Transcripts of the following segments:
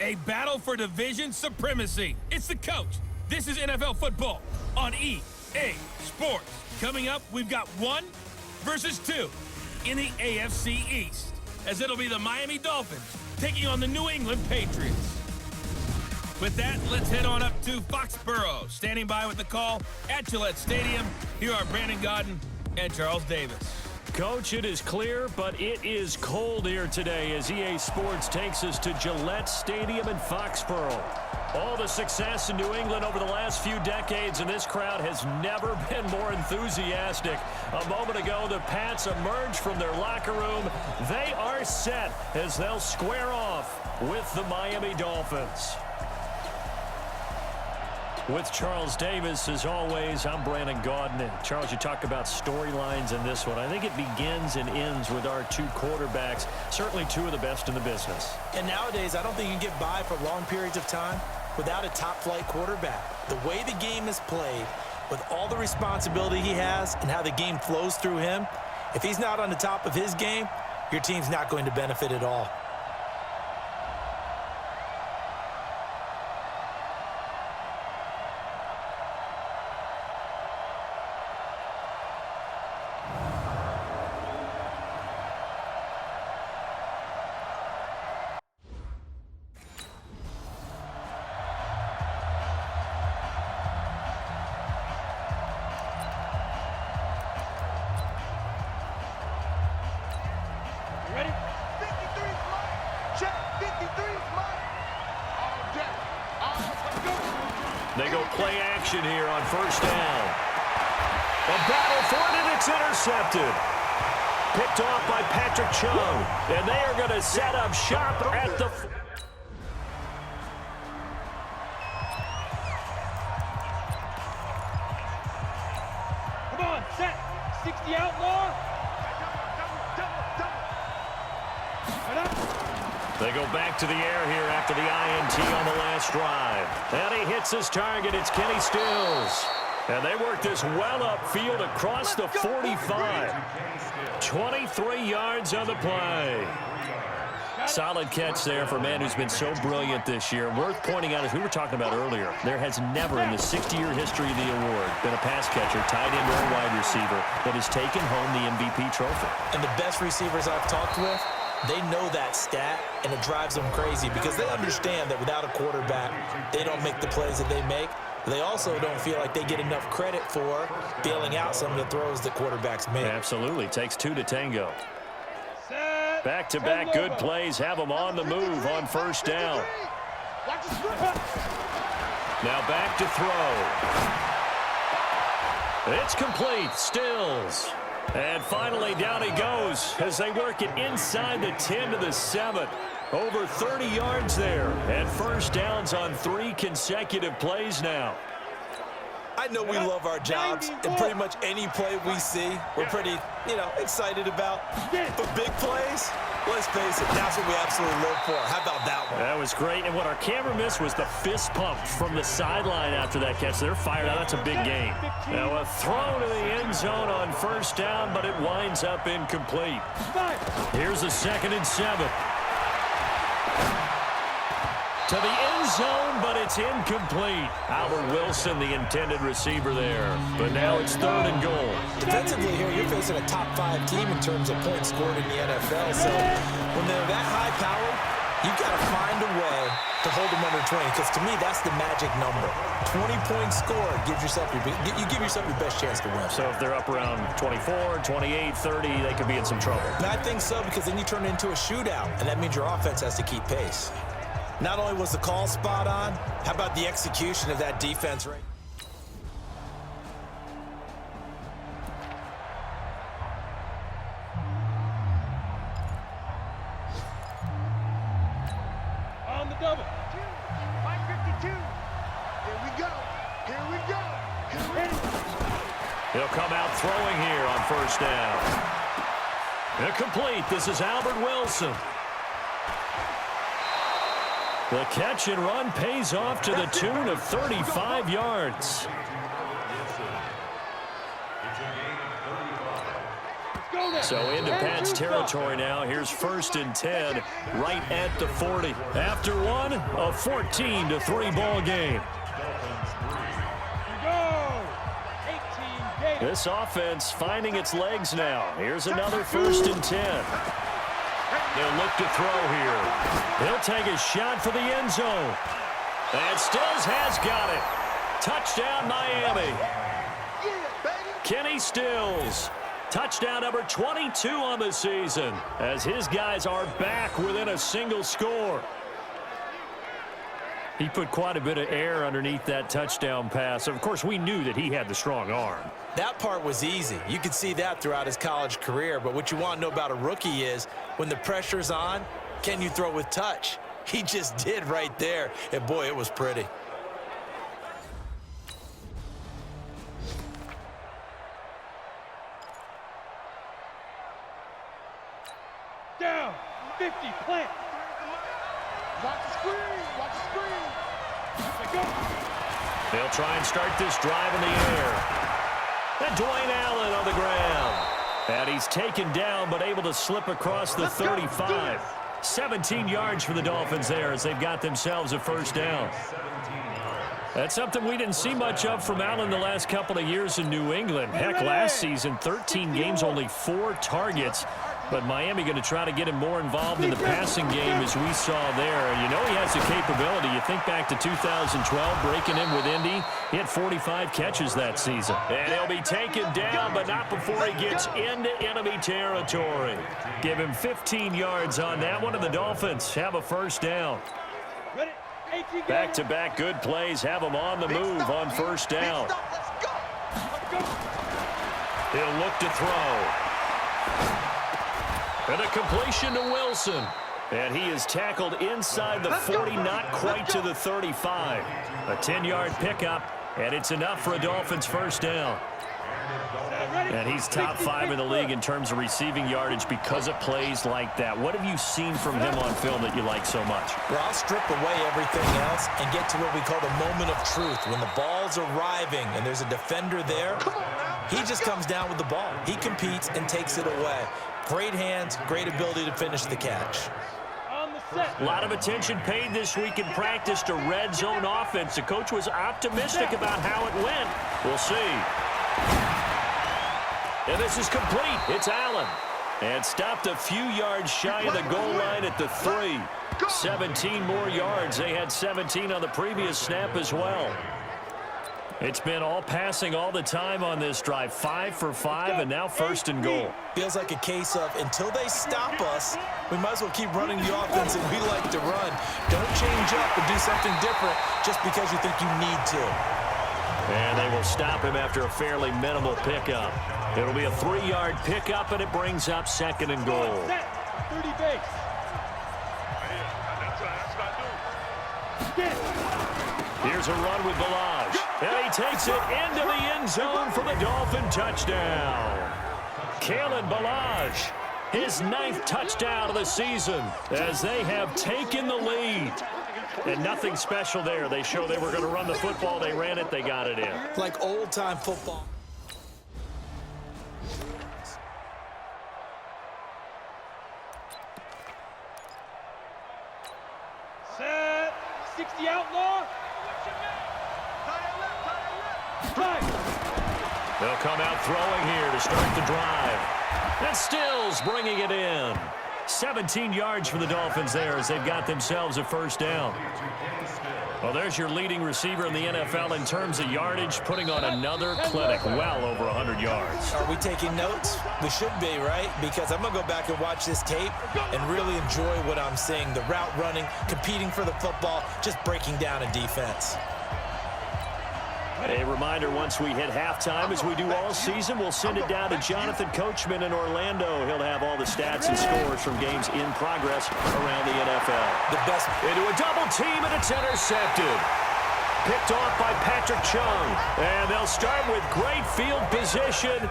A battle for division supremacy. It's the coach. This is NFL football on EA Sports. Coming up, we've got 1 versus 2 in the AFC East, as it'll be the Miami Dolphins taking on the New England Patriots. With that, let's head on up to Foxborough. Standing by with the call at Gillette Stadium, here are Brandon Gaudin and Charles Davis. Coach, it is clear, but it is cold here today as EA Sports takes us to Gillette Stadium in Foxborough. All the success in New England over the last few decades, and this crowd has never been more enthusiastic. A moment ago, the Pats emerged from their locker room. They are set as they'll square off with the Miami Dolphins. With Charles Davis, as always, I'm Brandon Gaudin. And Charles, you talk about storylines in this one. I think it begins and ends with our 2 quarterbacks, certainly 2 of the best in the business. And nowadays, I don't think you can get by for long periods of time without a top-flight quarterback. The way the game is played, with all the responsibility he has and how the game flows through him, if he's not on the top of his game, your team's not going to benefit at all. They go play action here on first down. A battle for it, and it's intercepted. Picked off by Patrick Chung. And they are going to set up shop at the... Come on, set. 60 outlaw. They go back to the air here after the INT on the last drive. And he hits his target. It's Kenny Stills. And they work this well upfield across the 45. 23 yards on the play. Solid catch there for a man who's been so brilliant this year. Worth pointing out, as we were talking about earlier, there has never in the 60-year history of the award been a pass catcher, tight end, or a wide receiver that has taken home the MVP trophy. And the best receivers I've talked with, they know that stat, and it drives them crazy because they understand that without a quarterback, they don't make the plays that they make. They also don't feel like they get enough credit for bailing out some of the throws that quarterbacks make. Absolutely. Takes 2 to tango. Back-to-back good plays have them on the move on first down. Now back to throw. It's complete. Stills. And finally, down he goes as they work it inside the 10 to the 7. Over 30 yards there. And first downs on 3 consecutive plays now. I know we love our jobs, and pretty much any play we see, we're pretty, excited about. But big plays, let's face it, that's what we absolutely live for. How about that one? That was great. And what our camera missed was the fist pump from the sideline after that catch. They're fired out. That's a big game. Now a throw to the end zone on first down, but it winds up incomplete. Here's a 2nd and 7. To the end zone, but it's incomplete. Albert Wilson, the intended receiver there. But now it's 3rd and goal. Defensively here, you're facing a top-5 team in terms of points scored in the NFL. So when they're that high-powered, you've got to find a way to hold them under 20. Because to me, that's the magic number. 20 points scored gives yourself you give yourself your best chance to win. So if they're up around 24, 28, 30, they could be in some trouble. And I think so, because then you turn it into a shootout, and that means your offense has to keep pace. Not only was the call spot on, how about the execution of that defense right? On the double. 552. Here we go. Here we go. Here we go. He'll come out throwing here on first down. Incomplete. This is Albert Wilson. The catch and run pays off to the tune of 35 yards. Let's go, So into Pat's territory now. Here's 1st and 10 right at the 40. After one, a 14-3 ball game. This offense finding its legs now. Here's another 1st and 10. They'll look to throw here. He'll take a shot for the end zone. And Stills has got it. Touchdown, Miami. Kenny Stills. Touchdown number 22 on the season as his guys are back within a single score. He put quite a bit of air underneath that touchdown pass. Of course, we knew that he had the strong arm. That part was easy. You could see that throughout his college career. But what you want to know about a rookie is when the pressure's on, can you throw with touch? He just did right there. And, boy, it was pretty. Down, 50, plant. Watch the screen, watch the screen. Go. They'll try and start this drive in the air. And Dwayne Allen on the ground. And he's taken down but able to slip across the 35. 17 yards for the Dolphins there as they've got themselves a 1st down. That's something we didn't see much of from Allen the last couple of years in New England. Heck, last season, 13 games, only 4 targets. But Miami going to try to get him more involved in the passing game as we saw there. You know he has the capability. You think back to 2012, breaking in with Indy. He had 45 catches that season. And he'll be taken down, but not before he gets into enemy territory. Give him 15 yards on that one, and the Dolphins have a 1st down. Back-to-back good plays have them on the move on 1st down. He'll look to throw. And a completion to Wilson. And he is tackled inside the 40, not quite to the 35. A 10-yard pickup, and it's enough for a Dolphins 1st down. And he's top 5 in the league in terms of receiving yardage because of plays like that. What have you seen from him on film that you like so much? Well, I'll strip away everything else and get to what we call the moment of truth. When the ball's arriving and there's a defender there, he just comes down with the ball. He competes and takes it away. Great hands, great ability to finish the catch. A lot of attention paid this week in practice to red zone offense. The coach was optimistic about how it went. We'll see. And this is complete. It's Allen. And stopped a few yards shy of the goal line at the 3. 17 more yards. They had 17 on the previous snap as well. It's been all passing all the time on this drive. 5 for 5, and now 1st and goal. Feels like a case of until they stop us, we might as well keep running the offense that we like to run. Don't change up and do something different just because you think you need to. And they will stop him after a fairly minimal pickup. It'll be a 3-yard pickup, and it brings up 2nd and goal. 30 base. Here's a run with Balaj. And he takes it into the end zone for the Dolphin touchdown. Kalen Balaj, his 9th touchdown of the season as they have taken the lead. And nothing special there. They show they were going to run the football. They ran it. They got it in. Like old-time football. Set. 60 outlaw. They'll come out throwing here to start the drive. And Stills bringing it in. 17 yards for the Dolphins there as they've got themselves a 1st down. Well, there's your leading receiver in the NFL in terms of yardage, putting on another clinic, well over 100 yards. Are we taking notes? We should be, right? Because I'm going to go back and watch this tape and really enjoy what I'm seeing. The route running, competing for the football, just breaking down a defense. A reminder, once we hit halftime, as we do all season, we'll send it down to Jonathan Coachman in Orlando. He'll have all the stats and scores from games in progress around the NFL. The best. Into a double team, and it's intercepted. Picked off by Patrick Chung. And they'll start with great field position. Here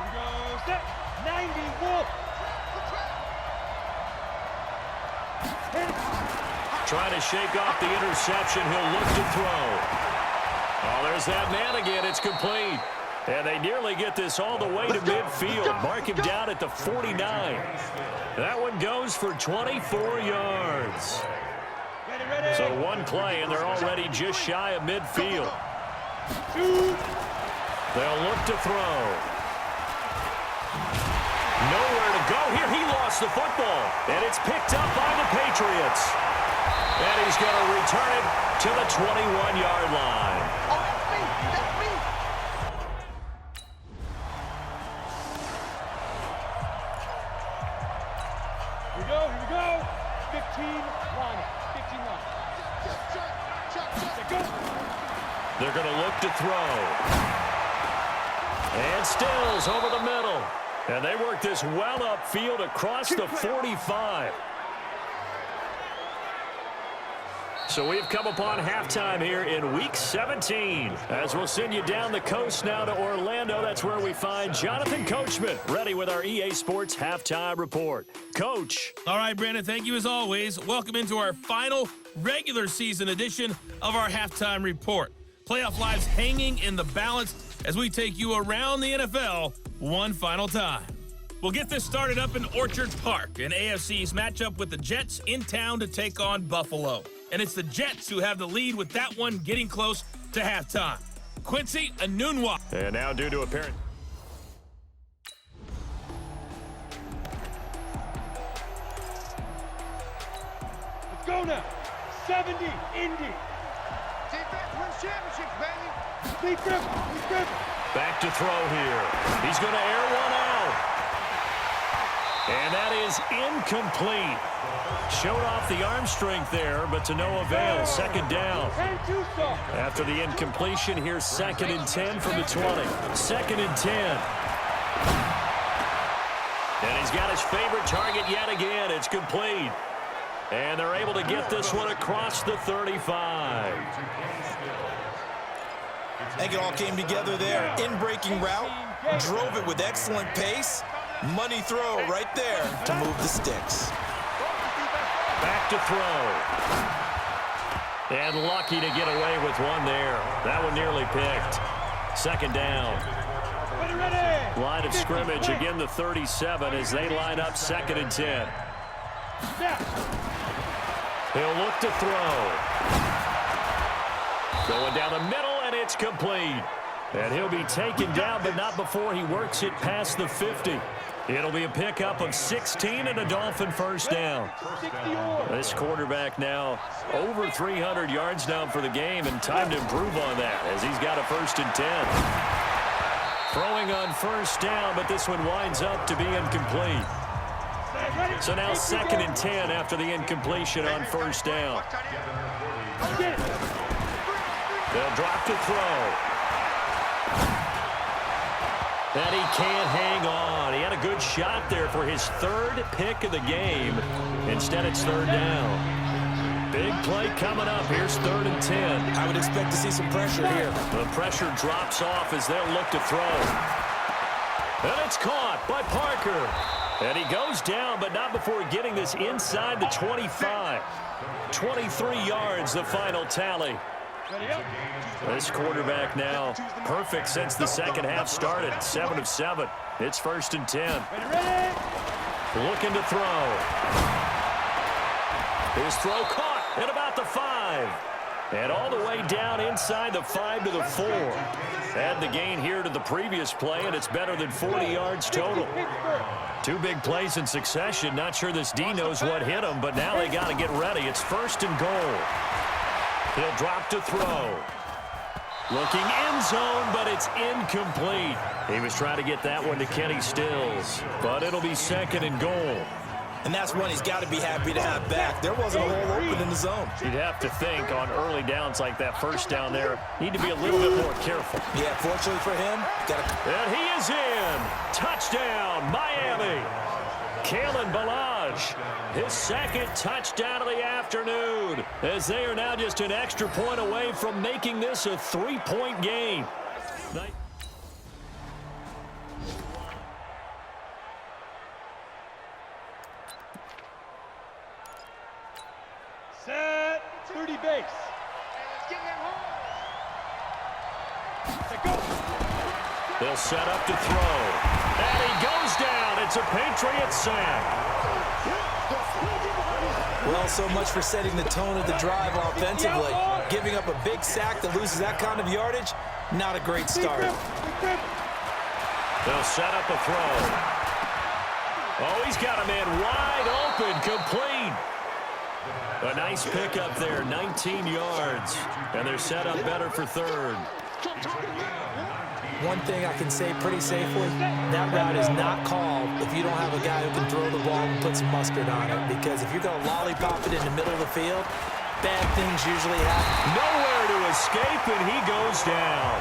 we go. Set. 90 Wolf. Trying to shake off the interception. He'll look to throw. Oh, there's that man again. It's complete. And they nearly get this all the way to midfield. Mark him down at the 49. That one goes for 24 yards. So one play, and they're already just shy of midfield. They'll look to throw. Nowhere to go here. He lost the football. And it's picked up by the Patriots. And he's going to return it to the 21-yard line. Oh, that's me. That's me. Here we go. 15 line. 15 line. Go. They're going to look to throw. And Stills over the middle. And they work this well upfield across the 45. So we've come upon halftime here in Week 17. As we'll send you down the coast now to Orlando. That's where we find Jonathan Coachman ready with our EA Sports Halftime Report. Coach. All right, Brandon, thank you as always. Welcome into our final regular season edition of our Halftime Report. Playoff lives hanging in the balance as we take you around the NFL one final time. We'll get this started up in Orchard Park, an AFC's matchup with the Jets in town to take on Buffalo. And it's the Jets who have the lead with that one getting close to halftime. Quincy Enunwa. And now due to apparent... Let's go now. 70, Indy. Defense wins championships, baby. Lee Griffin. Back to throw here. He's going to air one out. And that is incomplete. Showed off the arm strength there, but to no avail. Second down. After the incompletion, here's 2nd and 10 from the 20. 2nd and 10. And he's got his favorite target yet again. It's complete. And they're able to get this one across the 35. I think it all came together there. In-breaking route. Drove it with excellent pace. Money throw right there to move the sticks. Back to throw. And lucky to get away with one there. That one nearly picked. Second down. Line of scrimmage, again the 37 as they line up 2nd and 10. He'll look to throw. Going down the middle, and it's complete. And he'll be taken down, but not before he works it past the 50. It'll be a pickup of 16 and a Dolphin first down. This quarterback now over 300 yards down for the game, and time to improve on that as he's got a 1st and 10. Throwing on first down, but this one winds up to be incomplete. So now 2nd and 10 after the incompletion on first down. They'll drop to throw. And he can't hang on. He had a good shot there for his 3rd pick of the game. Instead, it's 3rd down. Big play coming up. Here's 3rd and 10. I would expect to see some pressure here. The pressure drops off as they'll look to throw. And it's caught by Parker. And he goes down, but not before getting this inside the 25. 23 yards, the final tally. This quarterback now perfect since the second half started. 7 of 7. It's 1st and 10. Looking to throw. His throw caught at about the 5. And all the way down inside the 5 to the 4. Add the gain here to the previous play, and it's better than 40 yards total. 2 big plays in succession. Not sure this D knows what hit him, but now they got to get ready. It's 1st and goal. He'll drop to throw. Looking end zone, but it's incomplete. He was trying to get that one to Kenny Stills, but it'll be 2nd and goal. And that's one he's got to be happy to have back. There wasn't a hole open in the zone. You'd have to think on early downs like that first down there, need to be a little bit more careful. Yeah, fortunately for him, and he is in. Touchdown, Miami. Kalen Ballage, his 2nd touchdown of the afternoon, as they are now just an extra point away from making this a 3-point game. Set 30 base. Let's get that home. They'll set up to throw. And he goes down. It's a Patriots sack. Well, so much for setting the tone of the drive offensively. Giving up a big sack that loses that kind of yardage, not a great start. They'll set up a throw. Oh, he's got a man wide open, complete. A nice pickup there, 19 yards. And they're set up better for third. One thing I can say pretty safely, that route is not called if you don't have a guy who can throw the ball and put some mustard on it. Because if you're going to lollipop it in the middle of the field, bad things usually happen. Nowhere to escape, and he goes down.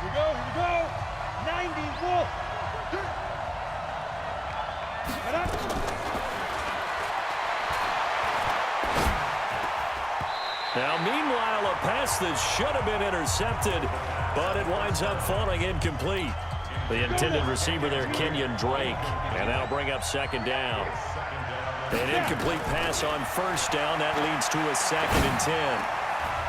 Here we go. 90 Wolf. Head up. Now, meanwhile, a pass that should have been intercepted, but it winds up falling incomplete. The intended receiver there, Kenyon Drake, and that'll bring up second down. An incomplete pass on first down. That leads to a 2nd and 10.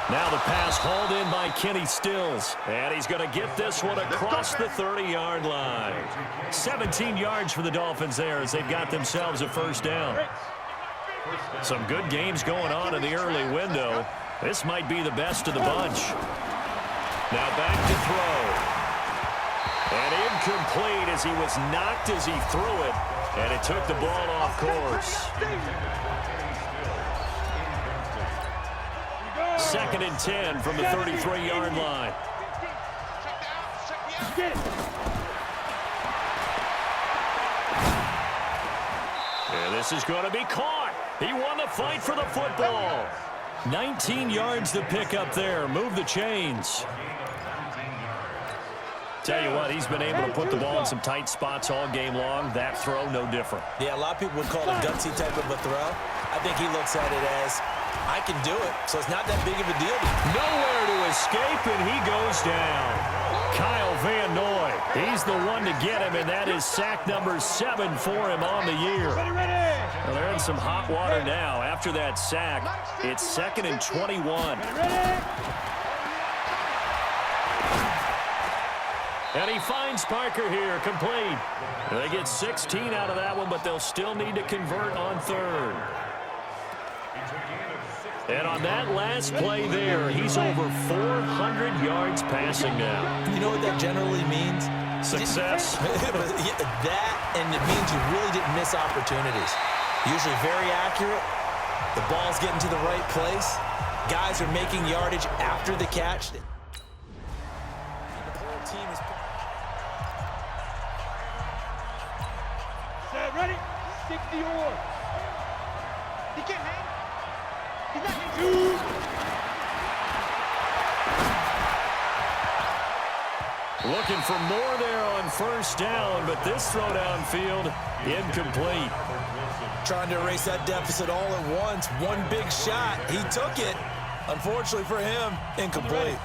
Now the pass hauled in by Kenny Stills, and he's going to get this one across the 30-yard line. 17 yards for the Dolphins there as they've got themselves a first down. Some good games going on in the early window. This might be the best of the bunch. Now back to throw. And incomplete as he was knocked as he threw it, and it took the ball off course. 2nd and 10 from the 33-yard line. And this is going to be caught. He won the fight for the football. 19 yards to pick up there. Move the chains. Tell you what, he's been able to put the ball in some tight spots all game long. That throw, no different. Yeah, a lot of people would call it a gutsy type of a throw. I think he looks at it as, I can do it, so it's not that big of a deal. Nowhere to escape, and he goes down. Kyle Van Noy, he's the one to get him, and that is sack number 7 for him on the year. Well, they're in some hot water now. After that sack, it's 2nd and 21. And he finds Parker here, complete. They get 16 out of that one, but they'll still need to convert on third. And on that last play there, he's over 400 yards passing now. You know what that generally means? Success. That, and it means you really didn't miss opportunities. Usually very accurate. The ball's getting to the right place. Guys are making yardage after the catch. The whole team is... Set, ready? 60 or. He can't hang. He's not hanging. Looking for more there on first down, but this throw downfield, incomplete. Trying to erase that deficit all at once. One big shot. He took it. Unfortunately for him, incomplete.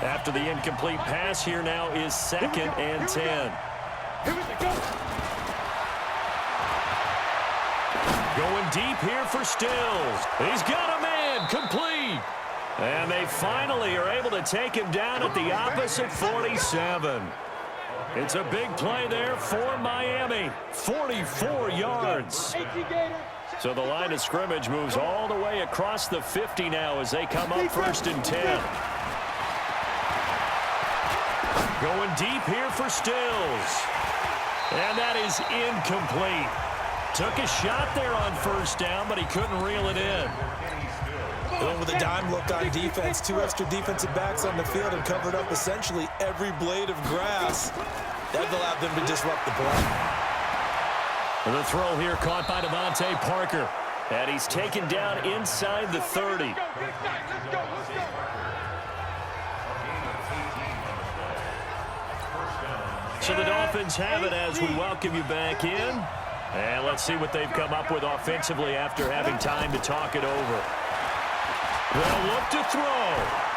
After the incomplete pass, here now is 2nd and 10. Here we go. Going deep here for Stills. He's got a man, complete. And they finally are able to take him down at the opposite 47. It's a big play there for Miami. 44 yards. So the line of scrimmage moves all the way across the 50 now as they come up 1st and 10. Going deep here for Stills. And that is incomplete. Took a shot there on first down, but he couldn't reel it in. Going with a dime look on defense. 2 extra defensive backs on the field and covered up essentially every blade of grass. That allowed them to disrupt the play. The throw here caught by Devontae Parker. And he's taken down inside the 30. So the Dolphins have it as we welcome you back in. And let's see what they've come up with offensively after having time to talk it over. They'll look to throw.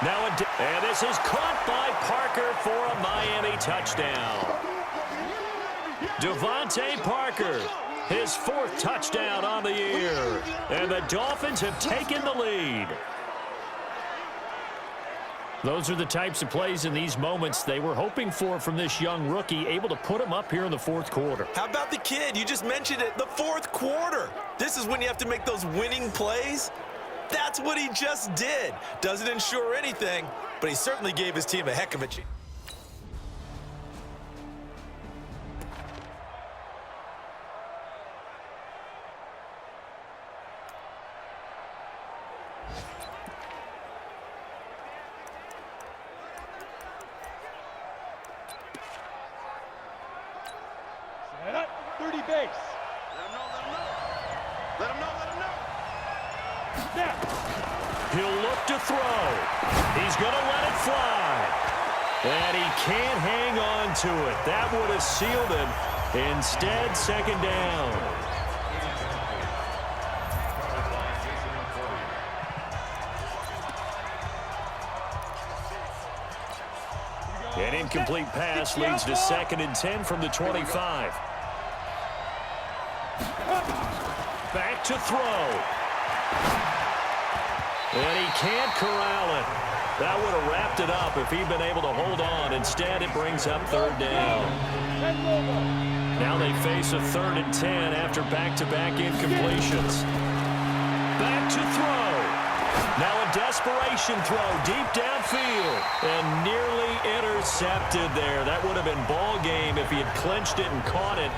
Now, and this is caught by Parker for a Miami touchdown. Devontae Parker His 4th touchdown on the year. And the Dolphins have taken the lead. Those are the types of plays in these moments they were hoping for from this young rookie, able to put him up here in the 4th quarter. How about the kid? You just mentioned it, the 4th quarter. This is when you have to make those winning plays. That's what he just did. Doesn't ensure anything, but he certainly gave his team a heck of a chance. Set up, 30 base. Let him know. Snap. He'll look to throw. He's going to let it fly. And he can't hang on to it. That would have sealed him. Instead, 2nd down. An incomplete pass leads to 2nd and 10 from the 25. Back to throw. And he can't corral it. That would have wrapped it up if he'd been able to hold on. Instead, it brings up 3rd down. Now they face a 3rd and 10 after back-to-back incompletions. Back to throw. Now a desperation throw deep downfield. And nearly intercepted there. That would have been ball game if he had clinched it and caught it.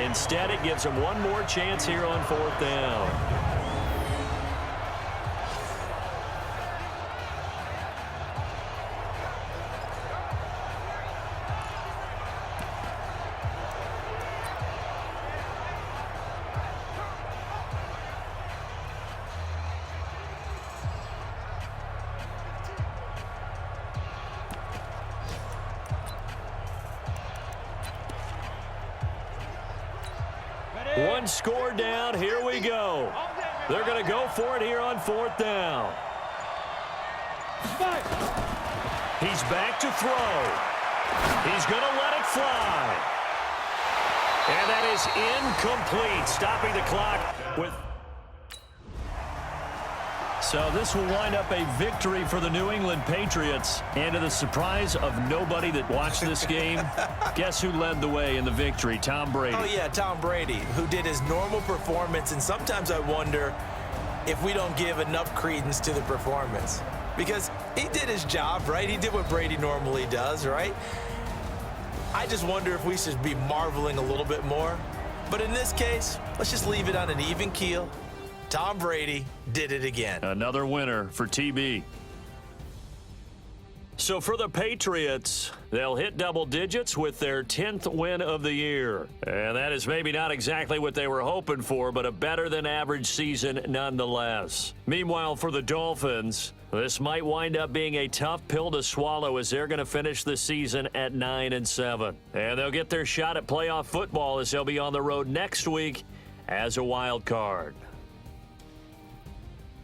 Instead, it gives him one more chance here on 4th down. One score down. Here we go. They're going to go for it here on 4th down. He's back to throw. He's going to let it fly. And that is incomplete, stopping the clock with... So this will wind up a victory for the New England Patriots. And to the surprise of nobody that watched this game, guess who led the way in the victory? Tom Brady. Oh, yeah, Tom Brady, who did his normal performance. And sometimes I wonder if we don't give enough credence to the performance. Because he did his job, right? He did what Brady normally does, right? I just wonder if we should be marveling a little bit more. But in this case, let's just leave it on an even keel. Tom Brady did it again. Another winner for TB. So for the Patriots, they'll hit double digits with their 10th win of the year. And that is maybe not exactly what they were hoping for, but a better than average season nonetheless. Meanwhile, for the Dolphins, this might wind up being a tough pill to swallow as they're going to finish the season at 9-7. And they'll get their shot at playoff football as they'll be on the road next week as a wild card.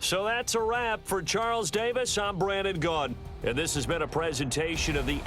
So that's a wrap. For Charles Davis, I'm Brandon Gaudin, and this has been a presentation of the